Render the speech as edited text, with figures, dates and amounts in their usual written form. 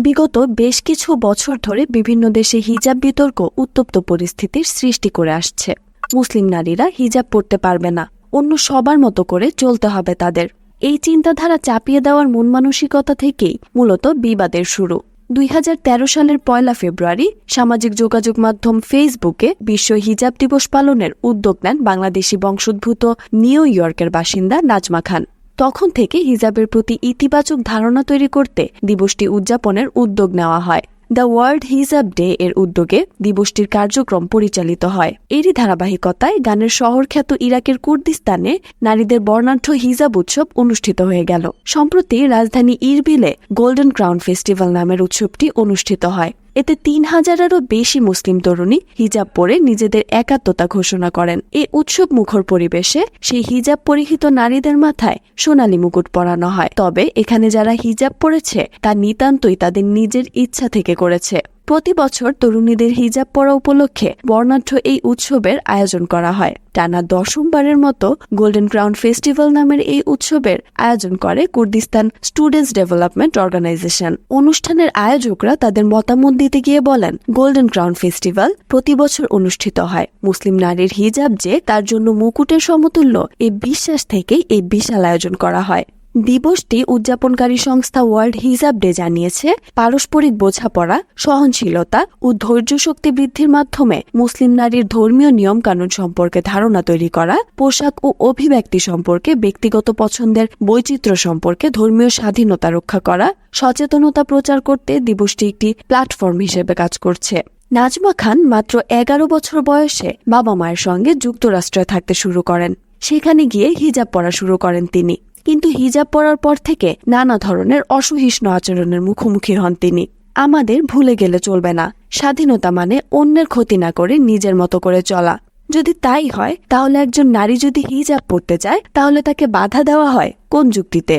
বিগত বেশ কিছু বছর ধরে বিভিন্ন দেশে হিজাব বিতর্ক উত্তপ্ত পরিস্থিতির সৃষ্টি করে আসছে। মুসলিম নারীরা হিজাব পরতে পারবে না, অন্য সবার মতো করে চলতে হবে তাদের। এই চিন্তাধারা চাপিয়ে দেওয়ার মন মানসিকতা থেকেই মূলত বিবাদের শুরু। 2013 সালের 1 ফেব্রুয়ারি সামাজিক যোগাযোগ মাধ্যম ফেসবুকে বিশ্ব হিজাব দিবস পালনের উদ্যোগ নেন বাংলাদেশি বংশোদ্ভূত নিউ ইয়র্কের বাসিন্দা নাজমা খান। তখন থেকে হিজাবের প্রতি ইতিবাচক ধারণা তৈরি করতে দিবসটি উদযাপনের উদ্যোগ নেওয়া হয়। দ্য ওয়ার্ল্ড হিজাব ডে এর উদ্যোগে দিবসটির কার্যক্রম পরিচালিত হয়। এরই ধারাবাহিকতায় গানের শহরখ্যাত ইরাকের কুর্দিস্তানে নারীদের বর্ণাঢ্য হিজাব উৎসব অনুষ্ঠিত হয়ে গেল। সম্প্রতি রাজধানী ইরবিলে গোল্ডেন ক্রাউন ফেস্টিভ্যাল নামের উৎসবটি অনুষ্ঠিত হয়। এতে 3000-এরও বেশি মুসলিম তরুণী হিজাব পরে নিজেদের একাত্মতা ঘোষণা করেন। এই উৎসব মুখর পরিবেশে সেই হিজাব পরিহিত নারীদের মাথায় সোনালী মুকুট পরানো হয়। তবে এখানে যারা হিজাব পরেছে তা নিতান্তই তাদের নিজের ইচ্ছা থেকে করেছে। প্রতি বছর তরুণীদের হিজাব পরা উপলক্ষে বর্ণাঢ্য এই উৎসবের আয়োজন করা হয়। টানা 10মবারের মতো গোল্ডেন ক্রাউন ফেস্টিভ্যাল নামের এই উৎসবের আয়োজন করে কুর্দিস্তান স্টুডেন্টস ডেভেলপমেন্ট অর্গানাইজেশন। অনুষ্ঠানের আয়োজকরা তাদের মতামত দিতে গিয়ে বলেন, গোল্ডেন ক্রাউন ফেস্টিভ্যাল প্রতি বছর অনুষ্ঠিত হয়। মুসলিম নারীর হিজাব যে তার জন্য মুকুটের সমতুল্য, এই বিশ্বাস থেকেই এই বিশাল আয়োজন করা হয়। দিবসটি উদযাপনকারী সংস্থা ওয়ার্ল্ড হিজাব ডে জানিয়েছে, পারস্পরিক বোঝাপড়া, সহনশীলতা ও ধৈর্য শক্তি বৃদ্ধির মাধ্যমে মুসলিম নারীর ধর্মীয় নিয়মকানুন সম্পর্কে ধারণা তৈরি করা, পোশাক ও অভিব্যক্তি সম্পর্কে ব্যক্তিগত পছন্দের বৈচিত্র্য সম্পর্কে ধর্মীয় স্বাধীনতা রক্ষা করা, সচেতনতা প্রচার করতে দিবসটি একটি প্ল্যাটফর্ম হিসেবে কাজ করছে। নাজমা খান মাত্র 11 বছর বয়সে বাবা মায়ের সঙ্গে যুক্তরাষ্ট্রে থাকতে শুরু করেন। সেখানে গিয়ে হিজাব পরা শুরু করেন তিনি। কিন্তু হিজাব পরার পর থেকে নানা ধরনের অসহিষ্ণু আচরণের মুখোমুখি হন তিনি। আমাদের ভুলে গেলে চলবে না, স্বাধীনতা মানে অন্যের ক্ষতি না করে নিজের মতো করে চলা। যদি তাই হয়, তাহলে একজন নারী যদি হিজাব পরতে চায়, তাহলে তাকে বাধা দেওয়া হয় কোন যুক্তিতে?